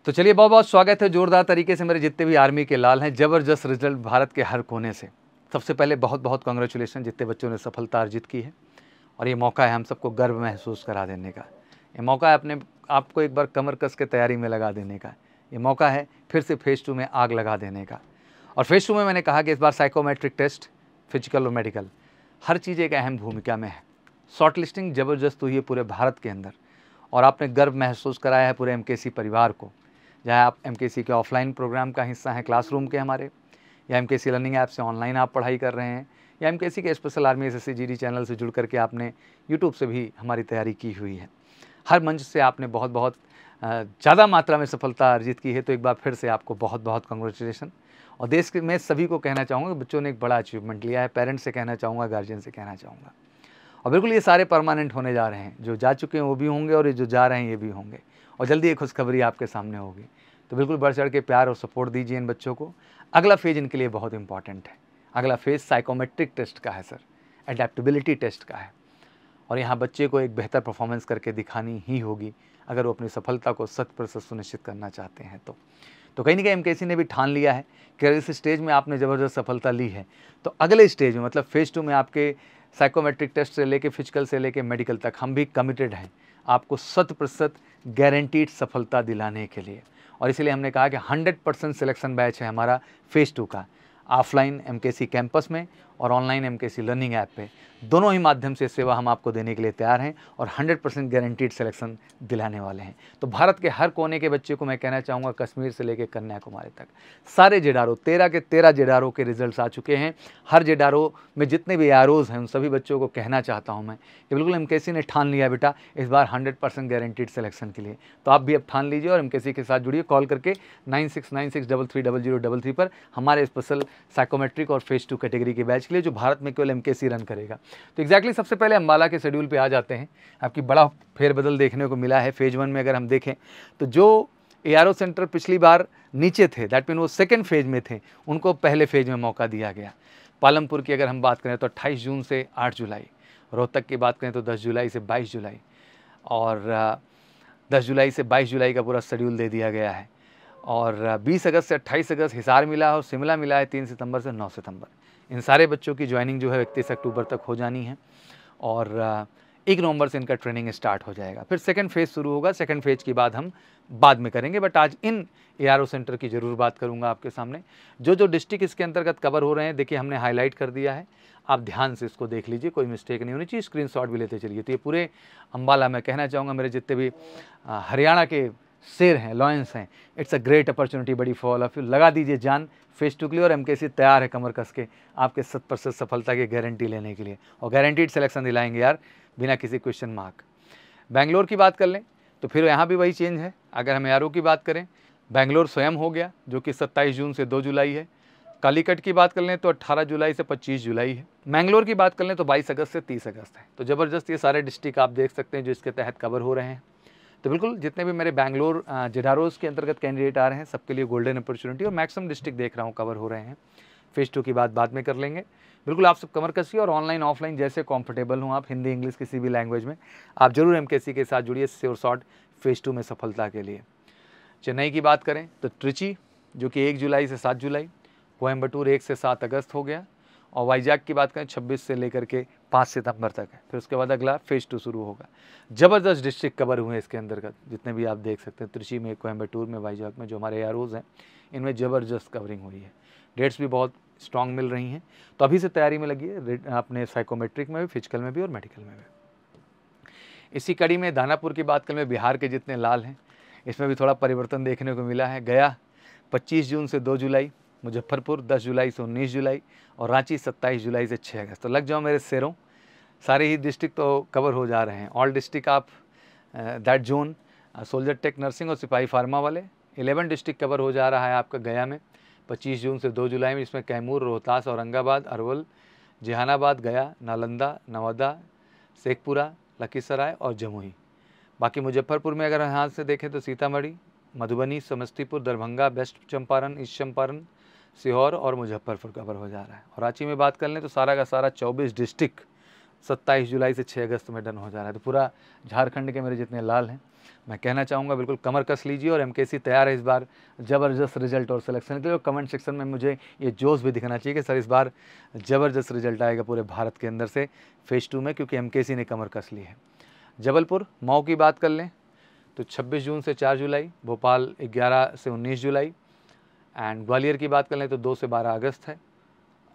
तो चलिए, बहुत बहुत स्वागत है जोरदार तरीके से मेरे जितने भी आर्मी के लाल हैं। ज़बरदस्त रिजल्ट भारत के हर कोने से। सबसे पहले बहुत बहुत कांग्रेचुलेसन जितने बच्चों ने सफलता अर्जित की है। और ये मौका है हम सबको गर्व महसूस करा देने का। ये मौका है अपने आपको एक बार कमर कस के तैयारी में लगा देने का। ये मौका है फिर से फेज़ 2 में आग लगा देने का। और फेज़ 2 में मैंने कहा कि इस बार साइकोमेट्रिक टेस्ट, फिजिकल और मेडिकल, हर चीज़ एक अहम भूमिका में है। शॉर्ट लिस्टिंग ज़बरदस्त हुई है पूरे भारत के अंदर और आपने गर्व महसूस कराया है पूरे एमकेसी परिवार को। चाहे आप एमकेसी के ऑफलाइन प्रोग्राम का हिस्सा हैं क्लासरूम के हमारे, या एमकेसी लर्निंग ऐप से ऑनलाइन आप पढ़ाई कर रहे हैं, या एमकेसी के special army SSC GD channel से जुड़ करके आपने यूट्यूब से भी हमारी तैयारी की हुई है। हर मंच से आपने बहुत बहुत ज़्यादा मात्रा में सफलता अर्जित की है। तो एक बार फिर से आपको बहुत बहुत कांग्रेचुलेसन। और देश में सभी को कहना चाहूँगा बच्चों ने एक बड़ा अचीवमेंट लिया है। पेरेंट्स से कहना चाहूँगा, गार्जियन से कहना चाहूँगा। और बिल्कुल ये सारे परमानेंट होने जा रहे हैं। जो जा चुके हैं वो भी होंगे और ये जो जा रहे हैं ये भी होंगे। और जल्दी एक खुशखबरी आपके सामने होगी। तो बिल्कुल बढ़ चढ़ के प्यार और सपोर्ट दीजिए इन बच्चों को। अगला फेज़ इनके लिए बहुत इंपॉर्टेंट है। अगला फेज़ साइकोमेट्रिक टेस्ट का है सर, एडेप्टेबिलिटी टेस्ट का है। और यहाँ बच्चे को एक बेहतर परफॉर्मेंस करके दिखानी ही होगी अगर वो अपनी सफलता को 100% सुनिश्चित करना चाहते हैं। तो कहीं ना कहीं एमकेसी ने भी ठान लिया है कि इस स्टेज में आपने ज़बरदस्त सफलता ली है तो अगले स्टेज में मतलब फेज़ 2 में आपके साइकोमेट्रिक टेस्ट से लेके फिजिकल से लेके मेडिकल तक हम भी कमिटेड हैं आपको 100% गारंटीड सफलता दिलाने के लिए। और इसीलिए हमने कहा कि 100% सिलेक्शन बैच है हमारा फेज़ 2 का, ऑफलाइन एमकेसी कैंपस में और ऑनलाइन एमकेसी लर्निंग ऐप पे। दोनों ही माध्यम से सेवा हम आपको देने के लिए तैयार हैं और 100% गारंटीड सिलेक्शन दिलाने वाले हैं। तो भारत के हर कोने के बच्चे को मैं कहना चाहूँगा, कश्मीर से लेकर कन्याकुमारी तक सारे जेडारो 13 के 13 जेडारो के रिजल्ट्स आ चुके हैं। हर जेडारो में जितने भी आरओज हैं उन सभी बच्चों को कहना चाहता हूँ मैं कि बिल्कुल एमकेसी ने ठान लिया बेटा इस बार 100% गारंटीड सिलेक्शन के लिए। तो आप भी अब ठान लीजिए और एमकेसी के साथ जुड़िए। कॉल करके 9696330000 पर हमारे स्पेशल साइकोमेट्रिक और फेज़ 2 कैटेगरी के बैच के लिए जो भारत में केवल एमकेसी रन करेगा। तो एग्जैक्टली सबसे पहले अम्बाला के शेड्यूल पे आ जाते हैं। आपकी बड़ा फेरबदल देखने को मिला है। फेज़ 1 में अगर हम देखें तो जो एआरओ सेंटर पिछली बार नीचे थे, दैट मीन वो सेकेंड फेज़ में थे, उनको पहले फेज़ में मौका दिया गया। पालमपुर की अगर हम बात करें तो 28 जून से 8 जुलाई, रोहतक की बात करें तो 10 जुलाई से 22 जुलाई, और 10 जुलाई से 22 जुलाई का पूरा शेड्यूल दे दिया गया है। और 20 अगस्त से 28 अगस्त हिसार मिला और शिमला मिला है 3 सितंबर से 9 सितंबर। इन सारे बच्चों की ज्वाइनिंग जो है 31 अक्टूबर तक हो जानी है और 1 नवंबर से इनका ट्रेनिंग स्टार्ट हो जाएगा। फिर सेकंड फेज़ शुरू होगा। सेकंड फेज़ की बात हम बाद में करेंगे, बट आज इन एआरओ सेंटर की ज़रूर बात करूंगा आपके सामने। जो डिस्ट्रिक्ट इसके अंतर्गत कवर हो रहे हैं देखिए हमने हाईलाइट कर दिया है, आप ध्यान से इसको देख लीजिए, कोई मिस्टेक नहीं होनी चाहिए। स्क्रीनशॉट भी लेते चलिए। तो ये पूरे अम्बाला में कहना चाहूँगा मेरे जितने भी हरियाणा के शेर हैं, लॉयंस हैं, इट्स अ ग्रेट अपॉर्चुनिटी बड़ी फॉर ऑल ऑफ यू। लगा दीजिए जान फेज़ 2 के लिए और एमकेसी तैयार है कमर कस के आपके 100% सफलता की गारंटी लेने के लिए और गारंटीड सिलेक्शन दिलाएंगे यार बिना किसी क्वेश्चन मार्क। बेंगलोर की बात कर लें तो फिर यहाँ भी वही चेंज है। अगर हम एआरओ की बात करें, बेंगलोर स्वयं हो गया जो कि 27 जून से 2 जुलाई है। कालीकट की बात कर लें तो 18 जुलाई से 25 जुलाई है। मैंगलोर की बात कर लें तो 22 अगस्त से 30 अगस्त है। तो ज़बरदस्त ये सारे डिस्ट्रिक्ट आप देख सकते हैं जो इसके तहत कवर हो रहे हैं। तो बिल्कुल जितने भी मेरे बेंगलोर जेडारोज के अंतर्गत कैंडिडेट आ रहे हैं सबके लिए गोल्डन अपॉर्चुनिटी और मैक्सिमम डिस्ट्रिक्ट देख रहा हूँ कवर हो रहे हैं। फेज़ 2 की बात बाद में कर लेंगे। बिल्कुल आप सब कमर कसिए और ऑनलाइन ऑफलाइन जैसे कंफर्टेबल हों आप, हिंदी इंग्लिश किसी भी लैंग्वेज में, आप जरूर एमकेसी के साथ जुड़िए श्योर शॉट फेज़ 2 में सफलता के लिए। चेन्नई की बात करें तो ट्रिची जो कि 1 जुलाई से 7 जुलाई, कोयम्बटूर 1 से 7 अगस्त हो गया, और वाइजैक की बात करें 26 से लेकर के 5 सितंबर तक है। फिर उसके बाद अगला फेज़ 2 शुरू होगा। ज़बरदस्त डिस्ट्रिक्ट कवर हुए इसके अंतर्गत जितने भी आप देख सकते हैं, त्रिची में, कोयम्बटूर में, वाइजैक में जो हमारे एआरओज हैं इनमें ज़बरदस्त कवरिंग हुई है। डेट्स भी बहुत स्ट्रॉन्ग मिल रही हैं। तो अभी से तैयारी में लगिए अपने साइकोमेट्रिक में भी, फिजिकल में भी और मेडिकल में भी। इसी कड़ी में दानापुर की बात करें, बिहार के जितने लाल हैं इसमें भी थोड़ा परिवर्तन देखने को मिला है। गया 25 जून से 2 जुलाई, मुजफ्फरपुर 10 जुलाई से 19 जुलाई और रांची 27 जुलाई से 6 अगस्त। तो लग जाओ मेरे शेरों, सारे ही डिस्ट्रिक्ट तो कवर हो जा रहे हैं। ऑल डिस्ट्रिक्ट आप that zone, soldier tech, nursing और सिपाही फार्मा वाले 11 डिस्ट्रिक्ट कवर हो जा रहा है आपका गया में 25 जून से 2 जुलाई में। इसमें कैमूर, रोहतास, औरंगाबाद, अरवल, जहानाबाद, गया, नालंदा, नवादा, शेखपुरा, लखीसराय और जमुई। बाकी मुजफ्फरपुर में अगर यहाँ से देखें तो सीतामढ़ी, मधुबनी, समस्तीपुर, दरभंगा, वेस्ट चंपारण, ईस्ट चंपारण, सीहोर और मुजफ्फरपुर कवर हो जा रहा है। और रांची में बात कर लें तो सारा का सारा 24 डिस्ट्रिक्ट 27 जुलाई से 6 अगस्त में डन हो जा रहा है। तो पूरा झारखंड के मेरे जितने लाल हैं मैं कहना चाहूँगा बिल्कुल कमर कस लीजिए और एमकेसी तैयार है इस बार ज़बरदस्त रिजल्ट और सिलेक्शन के लिए। कमेंट सेक्शन में मुझे ये जोश भी दिखना चाहिए कि सर इस बार ज़बरदस्त रिजल्ट आएगा पूरे भारत के अंदर से फेज़ 2 में, क्योंकि एमकेसी ने कमर कस ली है। जबलपुर मऊ की बात कर लें तो 26 जून से 4 जुलाई, भोपाल 11 से 19 जुलाई, एंड ग्वालियर की बात कर लें तो 2 से 12 अगस्त है।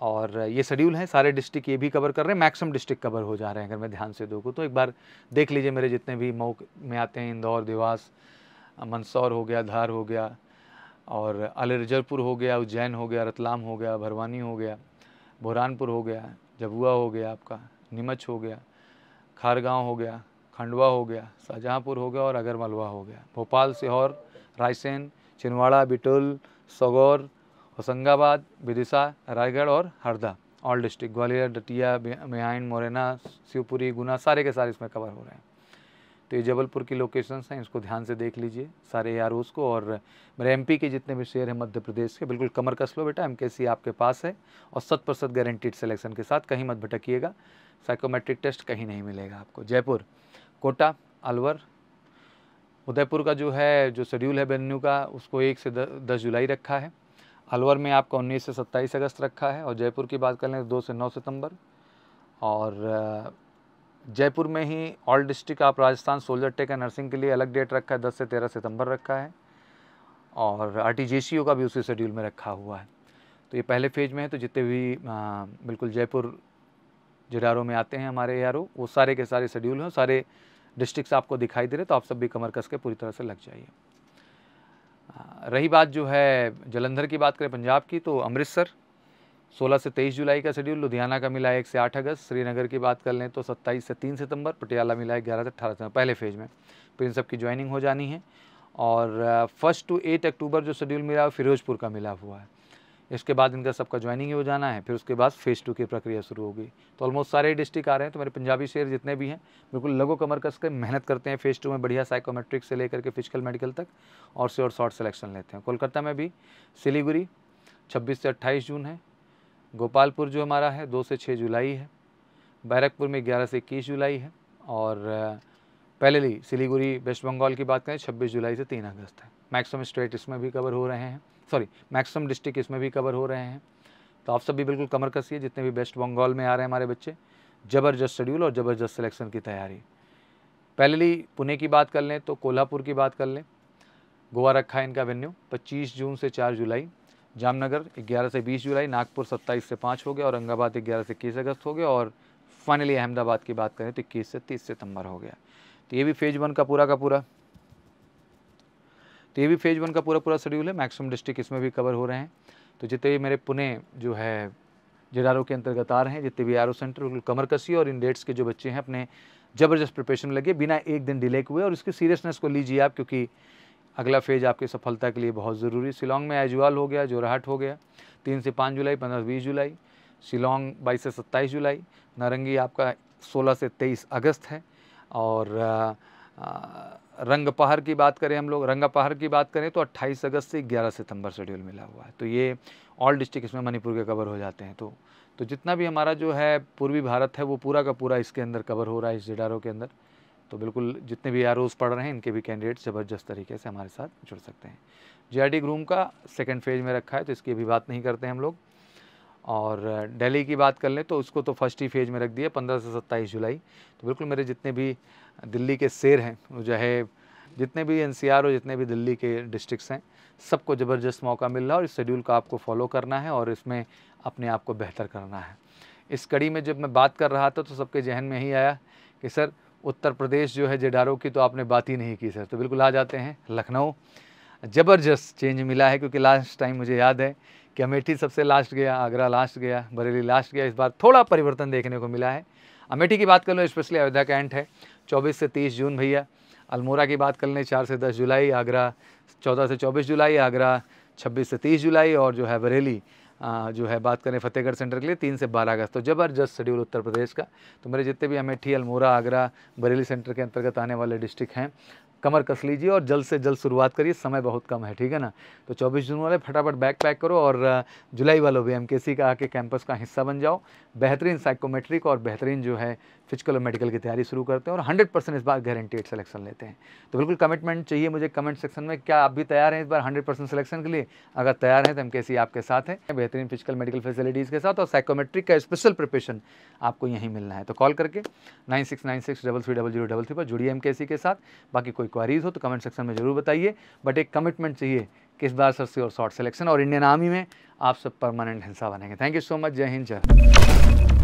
और ये शेड्यूल है, सारे डिस्ट्रिक्ट ये भी कवर कर रहे हैं, मैक्सिमम डिस्ट्रिक्ट कवर हो जा रहे हैं अगर मैं ध्यान से देखूँ तो। एक बार देख लीजिए मेरे जितने भी मऊ में आते हैं, इंदौर, देवास, मंदसौर हो गया, धार हो गया, और अलीराजपुर हो गया, उज्जैन हो गया, रतलाम हो गया, भरवानी हो गया, बुरहानपुर हो गया, झबुआ हो गया, आपका नीमच हो गया, खारगांव हो गया, खंडवा हो गया, शाहजहाँपुर हो गया और अगरमालवा हो गया, भोपाल, सीहोर, रायसेन, छिंदवाड़ा, बिटुल, सगौर, होशंगाबाद, विदिशा, रायगढ़ और हरदा, ऑल डिस्ट्रिक्ट, ग्वालियर, दतिया, मेहाइन, मोरेना, शिवपुरी, गुना, सारे के सारे इसमें कवर हो रहे हैं। तो ये जबलपुर की लोकेशंस हैं, इसको ध्यान से देख लीजिए सारे यारों को। और मेरे एमपी के जितने भी शेयर हैं मध्य प्रदेश के, बिल्कुल कमर कस लो बेटा, एमकेसी आपके पास है और 100% गारंटीड सिलेक्शन के साथ, कहीं मत भटकिएगा। साइकोमेट्रिक टेस्ट कहीं नहीं मिलेगा आपको। जयपुर, कोटा, अलवर, उदयपुर का जो है जो शेड्यूल है वेन्यू का, उसको 1 से 10 जुलाई रखा है। अलवर में आपका 19 से 27 अगस्त रखा है। और जयपुर की बात कर लें तो 2 से 9 सितंबर। और जयपुर में ही ऑल डिस्ट्रिक्ट आप Rajasthan soldier tech and nursing के लिए अलग डेट रखा है, 10 से 13 सितंबर रखा है। और आरटीजेसीओ का भी उसी शेड्यूल में रखा हुआ है। तो ये पहले फेज में है। तो जितने भी बिल्कुल जयपुर जिडारो में आते हैं हमारे यारों, वो सारे के सारे शेड्यूल हैं, सारे डिस्ट्रिक्ट्स आपको दिखाई दे रहे, तो आप सब भी कमर कस के पूरी तरह से लग जाइए। रही बात जो है जलंधर की बात करें पंजाब की, तो अमृतसर 16 से 23 जुलाई का शेड्यूल, लुधियाना का मिला है 1 से 8 अगस्त, श्रीनगर की बात कर लें तो 27 से 3 सितंबर, पटियाला मिला है 11 से 18 सितंबर पहले फेज में। फिर इन सब की ज्वाइनिंग हो जानी है। और 1 to 8 अक्टूबर जो शेड्यूल मिला है फिरोजपुर का मिला हुआ है। इसके बाद इनका सबका ज्वाइनिंग ही हो जाना है, फिर उसके बाद फेज़ 2 की प्रक्रिया शुरू होगी। तो ऑलमोस्ट सारे डिस्ट्रिक्ट आ रहे हैं। तो मेरे पंजाबी शेयर जितने भी हैं बिल्कुल लगो कमर कस के मेहनत करते हैं फेज़ 2 में, बढ़िया साइकोमेट्रिक से लेकर के फिजिकल मेडिकल तक, और से और शॉर्ट सिलेक्शन लेते हैं। कोलकाता में भी सिलीगुड़ी 26 से 28 जून है। गोपालपुर जो हमारा है 2 से 6 जुलाई है। बैरकपुर में 11 से 21 जुलाई है। और पहले सिलीगुड़ी वेस्ट बंगाल की बात करें 26 जुलाई से 3 अगस्त है। मैक्सिमम स्टेट इसमें भी कवर हो रहे हैं, मैक्सिमम डिस्ट्रिक्ट इसमें भी कवर हो रहे हैं। तो आप सब भी बिल्कुल कमर कसिए, जितने भी वेस्ट बंगाल में आ रहे हैं हमारे बच्चे, ज़बरदस्त शेड्यूल और ज़बरदस्त सिलेक्शन की तैयारी। पहले पुणे की बात कर लें तो कोल्हापुर की बात कर लें, गोवा रखा है इनका वेन्यू 25 जून से 4 जुलाई, जामनगर 11 से 20 जुलाई, नागपुर 27 से 5 हो गया, औरंगाबाद 11 से 21 अगस्त हो गया, और फाइनली अहमदाबाद की बात करें तो 21 से 30 सितंबर हो गया। तो ये भी फेज़ 1 का पूरा शेड्यूल है। मैक्सिमम डिस्ट्रिक्ट इसमें भी कवर हो रहे हैं। तो जितने भी मेरे पुणे जो है जिडारो के अंतर्गत आ रहे हैं, जितने भी आरो सेंटर, बिल्कुल कमर कसी और इन डेट्स के जो बच्चे हैं अपने ज़बरदस्त प्रिपरेशन लगे, बिना एक दिन डिले हुए, और इसकी सीरियसनेस को लीजिए आप, क्योंकि अगला फेज़ आपकी सफलता के लिए बहुत ज़रूरी। शिलोंग में आइजवाल हो गया, जोरहाट हो गया 3 से 5 जुलाई, 15 से 20 जुलाई, शिलोंग 22 से 27 जुलाई, नारंगी आपका 16 से 23 अगस्त है। और रंगपहार की बात करें तो 28 अगस्त से 11 सितंबर शेड्यूल मिला हुआ है। तो ये ऑल डिस्ट्रिक्ट इसमें मणिपुर के कवर हो जाते हैं। तो जितना भी हमारा जो है पूर्वी भारत है वो पूरा का पूरा इसके अंदर कवर हो रहा है, इस जिडारो के अंदर। तो बिल्कुल जितने भी आरओज पढ़ रहे हैं इनके भी कैंडिडेट ज़बरदस्त तरीके से हमारे साथ जुड़ सकते हैं। जीआरडी ग्रूम का सेकंड फेज में रखा है, तो इसकी अभी बात नहीं करते हैं हम लोग। और दिल्ली की बात कर लें तो उसको तो फर्स्ट ही फेज में रख दिया 15 से 27 जुलाई। तो बिल्कुल मेरे जितने भी दिल्ली के शेर हैं, वो चाहे जितने भी एनसीआर और जितने भी दिल्ली के डिस्ट्रिक्ट्स हैं, सबको ज़बरदस्त मौका मिल रहा है और इस शेड्यूल का आपको फॉलो करना है और इसमें अपने आप को बेहतर करना है। इस कड़ी में जब मैं बात कर रहा था तो सबके जहन में ही आया कि सर उत्तर प्रदेश जो है जिडारो की तो आपने बात ही नहीं की सर। तो बिल्कुल आ जाते हैं लखनऊ। ज़बरदस्त चेंज मिला है, क्योंकि लास्ट टाइम मुझे याद है कि अमेठी सबसे लास्ट गया, आगरा लास्ट गया, बरेली लास्ट गया। इस बार थोड़ा परिवर्तन देखने को मिला है। अमेठी की बात कर लो, स्पेशली अयोध्या का एंड है 24 से 30 जून भैया। अल्मोड़ा की बात कर लें 4 से 10 जुलाई, आगरा 14 से 24 जुलाई, आगरा 26 से 30 जुलाई, और जो है बरेली जो है बात करें फतेहगढ़ सेंटर के लिए 3 से 12 अगस्त। तो ज़बरदस्त शेड्यूल उत्तर प्रदेश का। तो मेरे जितने भी अमेठी, अल्मोड़ा, आगरा, बरेली सेंटर के अंतर्गत आने वाले डिस्ट्रिक्ट हैं, कमर कस लीजिए और जल्द से जल्द शुरुआत करिए, समय बहुत कम है, ठीक है ना। तो 24 जून वाले फटाफट बैग पैक करो और जुलाई वालों भी एमकेसी का आके कैंपस का हिस्सा बन जाओ। बेहतरीन साइकोमेट्रिक और बेहतरीन जो है फिजिकल और मेडिकल की तैयारी शुरू करते हैं और 100% इस बार गारंटीड सिलेक्शन लेते हैं। तो बिल्कुल कमिटमेंट चाहिए मुझे कमेंट सेक्शन में, क्या आप भी तैयार हैं इस बार 100% सिलेक्शन के लिए? अगर तैयार हैं तो एमकेसी आपके साथ है, बेहतरीन फिजिकल मेडिकल फैसिलिटीज़ के साथ, और साइकोमेट्रिक का स्पेशल प्रिपरेशन आपको यहीं मिलना है। तो कॉल करके 9696330033 पर जुड़िए एमकेसी के साथ। बाकी कोई क्वारीज हो तो कमेंट सेक्शन में जरूर बताइए, बट एक कमिटमेंट चाहिए कि इस बार सर और शॉर्ट सिलेक्शन और इंडियन आर्मी में आप सब परमानेंट हिस्सा बनेंगे। Thank you so much. जय हिंद, जय भारत।